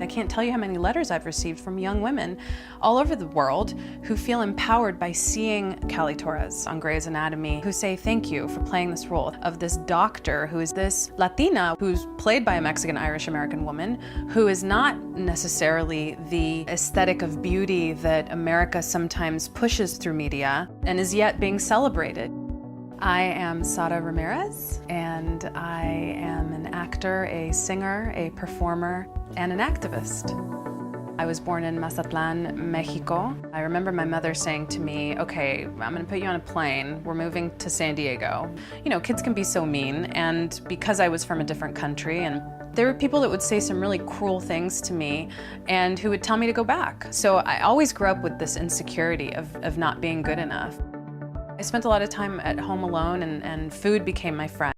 I can't tell you how many letters I've received from young women all over the world who feel empowered by seeing Callie Torres on Grey's Anatomy, who say thank you for playing this role of this doctor who is this Latina who's played by a Mexican-Irish-American woman who is not necessarily the aesthetic of beauty that America sometimes pushes through media and is yet being celebrated. I am Sara Ramirez, and I am an actor, a singer, a performer, and an activist. I was born in Mazatlan, Mexico. I remember my mother saying to me, okay, I'm gonna put you on a plane. We're moving to San Diego. You know, kids can be so mean, and because I was from a different country, and there were people that would say some really cruel things to me and who would tell me to go back. So I always grew up with this insecurity of not being good enough. I spent a lot of time at home alone, and food became my friend.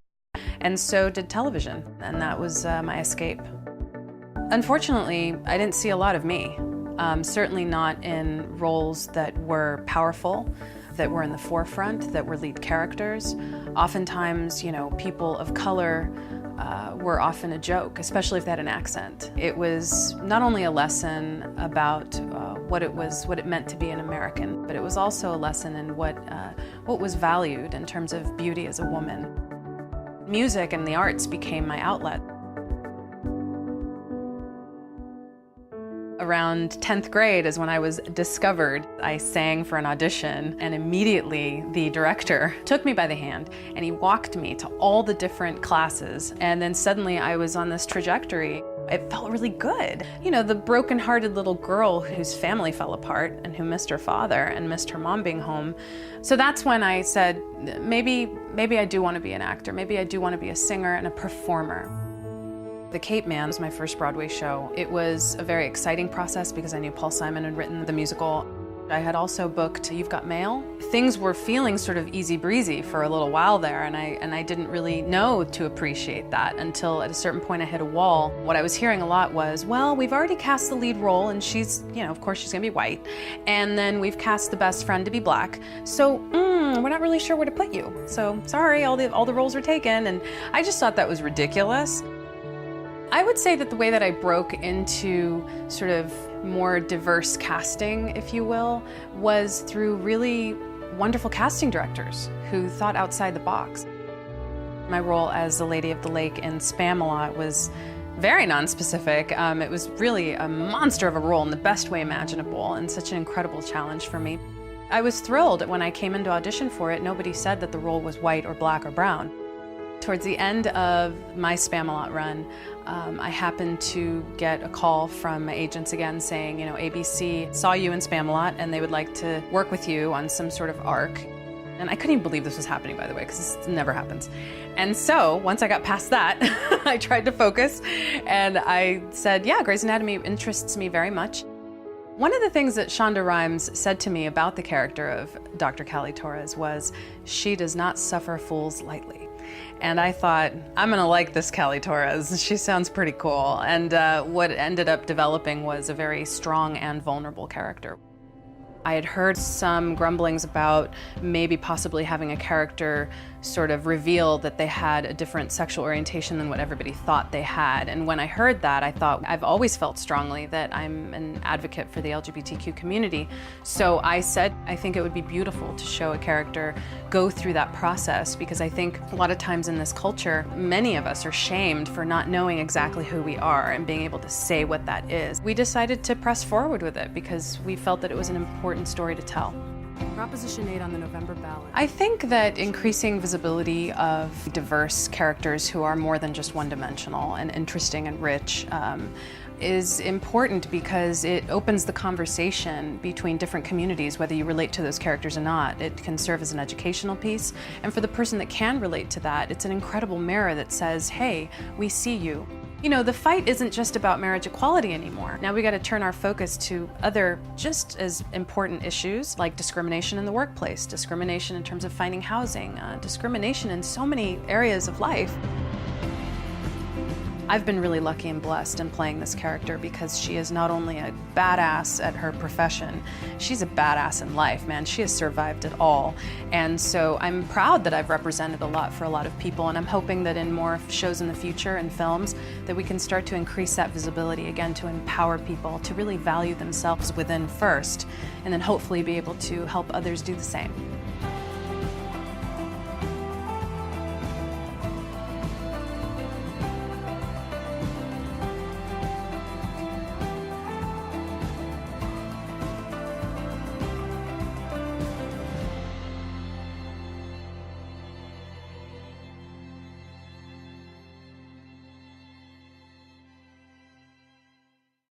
And so did television, and that was my escape. Unfortunately, I didn't see a lot of me. Certainly not in roles that were powerful, that were in the forefront, that were lead characters. Oftentimes, you know, people of color were often a joke, especially if they had an accent. It was not only a lesson about what it meant to be an American, but it was also a lesson in what was valued in terms of beauty as a woman. Music and the arts became my outlet. Around 10th grade is when I was discovered. I sang for an audition, and immediately the director took me by the hand and he walked me to all the different classes, and then suddenly I was on this trajectory. It felt really good. You know, the broken-hearted little girl whose family fell apart and who missed her father and missed her mom being home. So that's when I said, maybe I do want to be an actor. Maybe I do want to be a singer and a performer. The Cape Man was my first Broadway show. It was a very exciting process because I knew Paul Simon had written the musical. I had also booked You've Got Mail. Things were feeling sort of easy breezy for a little while there, and I didn't really know to appreciate that until at a certain point I hit a wall. What I was hearing a lot was, well, we've already cast the lead role and she's, you know, of course she's gonna be white, and then we've cast the best friend to be black, so we're not really sure where to put you. So sorry, all the roles were taken, and I just thought that was ridiculous. I would say that the way that I broke into sort of more diverse casting, if you will, was through really wonderful casting directors who thought outside the box. My role as the Lady of the Lake in Spamalot was very nonspecific. It was really a monster of a role in the best way imaginable, and such an incredible challenge for me. I was thrilled when I came in to audition for it. Nobody said that the role was white or black or brown. Towards the end of my Spamalot run, I happened to get a call from my agents again saying, you know, ABC saw you in Spamalot and they would like to work with you on some sort of arc. And I couldn't even believe this was happening, by the way, because this never happens. And so once I got past that, I tried to focus and I said, yeah, Grey's Anatomy interests me very much. One of the things that Shonda Rhimes said to me about the character of Dr. Callie Torres was, she does not suffer fools lightly. And I thought, I'm gonna like this Callie Torres. She sounds pretty cool. And what ended up developing was a very strong and vulnerable character. I had heard some grumblings about maybe possibly having a character sort of reveal that they had a different sexual orientation than what everybody thought they had. And when I heard that, I thought, I've always felt strongly that I'm an advocate for the LGBTQ community. So I said, I think it would be beautiful to show a character go through that process, because I think a lot of times in this culture, many of us are shamed for not knowing exactly who we are and being able to say what that is. We decided to press forward with it because we felt that it was an important story to tell. Proposition 8 on the November ballot. I think that increasing visibility of diverse characters who are more than just one-dimensional and interesting and rich is important because it opens the conversation between different communities, whether you relate to those characters or not. It can serve as an educational piece, and for the person that can relate to that, it's an incredible mirror that says, hey, we see you. You know, the fight isn't just about marriage equality anymore. Now we got to turn our focus to other just as important issues like discrimination in the workplace, discrimination in terms of finding housing, discrimination in so many areas of life. I've been really lucky and blessed in playing this character because she is not only a badass at her profession, she's a badass in life, man. She has survived it all. And so I'm proud that I've represented a lot for a lot of people, and I'm hoping that in more shows in the future and films that we can start to increase that visibility again, to empower people to really value themselves within first, and then hopefully be able to help others do the same.